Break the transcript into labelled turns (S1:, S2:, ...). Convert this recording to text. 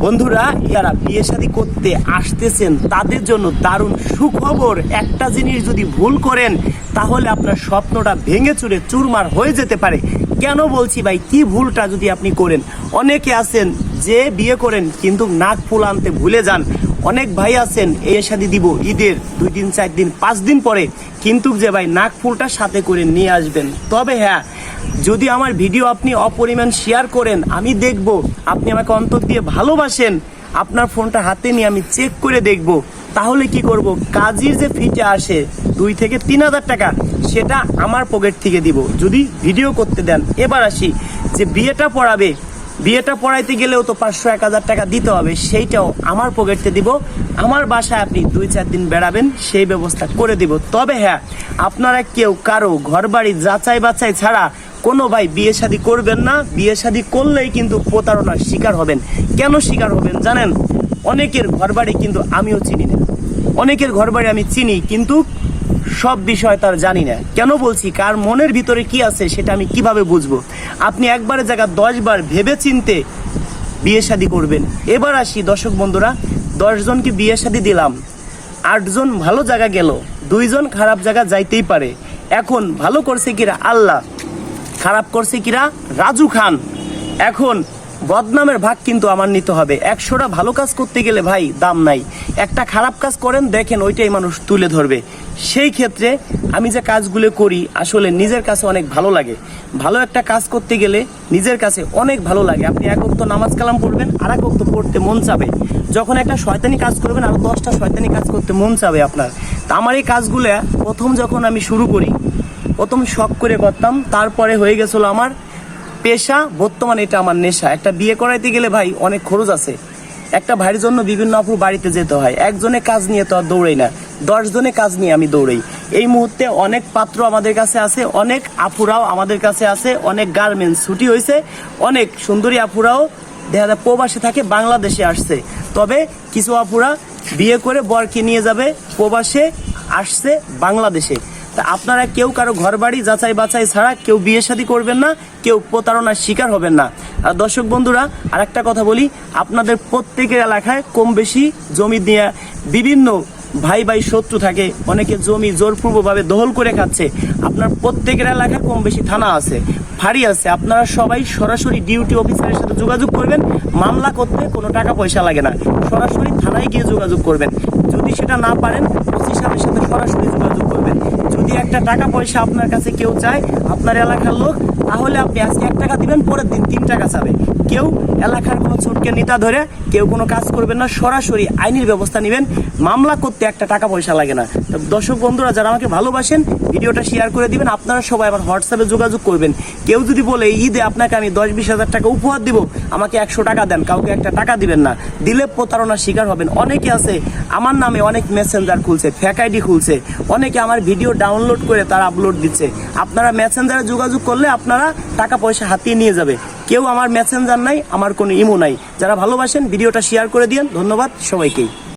S1: বন্ধুরা, যারা বিয়ে শাদী করতে আসতেছেন তাদের জন্য দারুণ সুখবর। একটা জিনিস যদি ভুল করেন তাহলে আপনার স্বপ্নটা ভেঙে চুরে চুরমার হয়ে যেতে পারে। কেন বলছি ভাই, কি ভুলটা যদি আপনি করেন? অনেকে আছেন যে বিয়ে করেন কিন্তু নাক ফুল আনতে ভুলে যান। অনেক ভাই আছেন বিয়ে শাদী দিব ঈদের 2 দিন 4 দিন 5 দিন পরে, কিন্তু যে ভাই নাক ফুলটা সাথে করে নিয়ে আসবেন। তবে হ্যাঁ, যদি আমার ভিডিও আপনি অপরিমাণ শেয়ার করেন, আমি দেখব আপনি আমাকে অন্তর দিয়ে ভালোবাসেন, আপনার ফোনটা হাতে নিয়ে আমি চেক করে দেখব। তাহলে কি করব, কাজীর যে ফিটা আসে 2 থেকে 3 হাজার টাকা, সেটা আমার পকেট থেকে দিব যদি ভিডিও করতে দেন। এবার আসি যে বিয়েটা পড়াইতে গেলেও তো 500-1 হাজার টাকা দিতে হবে, সেইটাও আমার পকেটে দিব। আমার বাসায় আপনি 2-4 দিন বেড়াবেন, সেই ব্যবস্থা করে দিব। তবে হ্যাঁ, আপনারা কেউ কারো ঘর বাড়ি যাচাই বাছাই ছাড়া কোনো ভাই বিয়ে শাদী করবেন না। বিয়ে শাদী করলেই কিন্তু প্রতারণার শিকার হবেন। কেন শিকার হবেন জানেন? অনেকের ঘর বাড়ি কিন্তু আমিও চিনি না, অনেকের ঘর বাড়ি আমি চিনি কিন্তু সব বিষয় তার জানি না। কেন বলছি, কার মনের ভিতরে কি আছে সেটা আমি কিভাবে বুঝবো? আপনি একবারের জায়গা 10 বার ভেবে চিনতে বিয়ে শাদী করবেন। এবার আসি দর্শক বন্ধুরা, 10 জনকে বিয়ে শাদী দিলাম, 8 জন ভালো জায়গা গেল, 2 জন খারাপ জায়গা যাইতেই পারে। এখন ভালো করছে কিরা আল্লাহ, খারাপ করছে কিরা রাজু খান। এখন বদনামের ভাগ কিন্তু আমার নিতে হবে। 100টা ভালো কাজ করতে গেলে ভাই দাম নাই, একটা খারাপ কাজ করেন দেখেন ওইটাই মানুষ তুলে ধরবে। সেই ক্ষেত্রে আমি যে কাজগুলো করি আসলে নিজের কাছে অনেক ভালো লাগে। ভালো একটা কাজ করতে গেলে নিজের কাছে অনেক ভালো লাগে। আপনি এক ওয়াক্ত নামাজ কালাম পড়বেন, আর এক ওয়াক্ত পড়তে মন চাবে। যখন একটা শয়তানি কাজ করবেন আর 10টা শয়তানি কাজ করতে মন চাবে আপনার। তা আমার এই কাজগুলো প্রথম যখন আমি শুরু করি, প্রথম শখ করে করতাম, তারপরে হয়ে গেছিল আমার পেশা, বর্তমানে এটা আমার নেশা। একটা বিয়ে করাইতে গেলে ভাই অনেক খরচ আছে। একটা ভাইয়ের জন্য বিভিন্ন আপুর বাড়িতে যেতে হয়, একজনে কাজ নিয়ে তো আর দৌড়াই না, 10 জনে কাজ নিয়ে আমি দৌড়াই। এই মুহূর্তে অনেক পাত্র আমাদের কাছে আছে, অনেক আপুরাও আমাদের কাছে আছে, অনেক গার্মেন্টস ছুটি হয়েছে, অনেক সুন্দরী আপুরাও দেখা যায় প্রবাসে থাকে, বাংলাদেশে আসছে। তবে কিছু আপুরা বিয়ে করে বরকে নিয়ে যাবে প্রবাসে আসছে বাংলাদেশে। তা আপনারা কেউ কারো ঘর বাড়ি যাচাই বাছাই ছাড়া কেউ বিয়ে শাদী করবেন না, কেউ প্রতারণার শিকার হবেন না। আর দর্শক বন্ধুরা, আর একটা কথা বলি, আপনাদের প্রত্যেকের এলাকায় কম বেশি জমি দিয়ে বিভিন্ন ভাই ভাই শত্রু থাকে, অনেকে জমি জোরপূর্বকভাবে দখল করে খাচ্ছে। আপনার প্রত্যেকের এলাকায় কম বেশি থানা আছে, ফাঁড়ি আছে। আপনারা সবাই সরাসরি ডিউটি অফিসারের সাথে যোগাযোগ করবেন। মামলা করতে কোনো টাকা পয়সা লাগে না, সরাসরি থানায় গিয়ে যোগাযোগ করবেন। যদি সেটা না পারেন, ওসি সাহেবের সাথে সরাসরি যোগাযোগ করবেন। যদি একটা টাকা পয়সা আপনার কাছে কেউ চায়, আপনার এলাকার লোক, তাহলে আপনি আজকে 1 টাকা দিবেন, পরের দিন 3 টাকা চাবে। কেউ এলাকার কোনো ছোটকে নেতা ধরে কেউ কোনো কাজ করবেন না, সরাসরি আইনের ব্যবস্থা নেবেন। মামলা করতে একটা টাকা পয়সা লাগে না। তো দর্শক বন্ধুরা, যারা আমাকে ভালোবাসেন, ভিডিওটা শেয়ার করে দিবেন। আপনারা সবাই আমার হোয়াটসঅ্যাপে যোগাযোগ করবেন। কেউ যদি বলে ঈদে আপনাকে আমি 10-20 হাজার টাকা উপহার দিব, আমাকে 100 টাকা দেন, কাউকে একটা টাকা দিবেন না, দিলে প্রতারণার শিকার হবেন। অনেকে আছে আমার নামে অনেক মেসেঞ্জার খুলছে, ফেক আইডি খুলছে, অনেকে আমার ভিডিও ডাউনলোড করে তারা আপলোড দিচ্ছে। আপনারা মেসেঞ্জারে যোগাযোগ করলে আপনারা টাকা পয়সা হাতিয়ে নিয়ে যাবে। কেউ আমার মেসেঞ্জার নাই, আমার কোনো ইমো নাই। যারা ভালোবাসেন ভিডিওটা শেয়ার করে দিন। ধন্যবাদ সবাইকেই।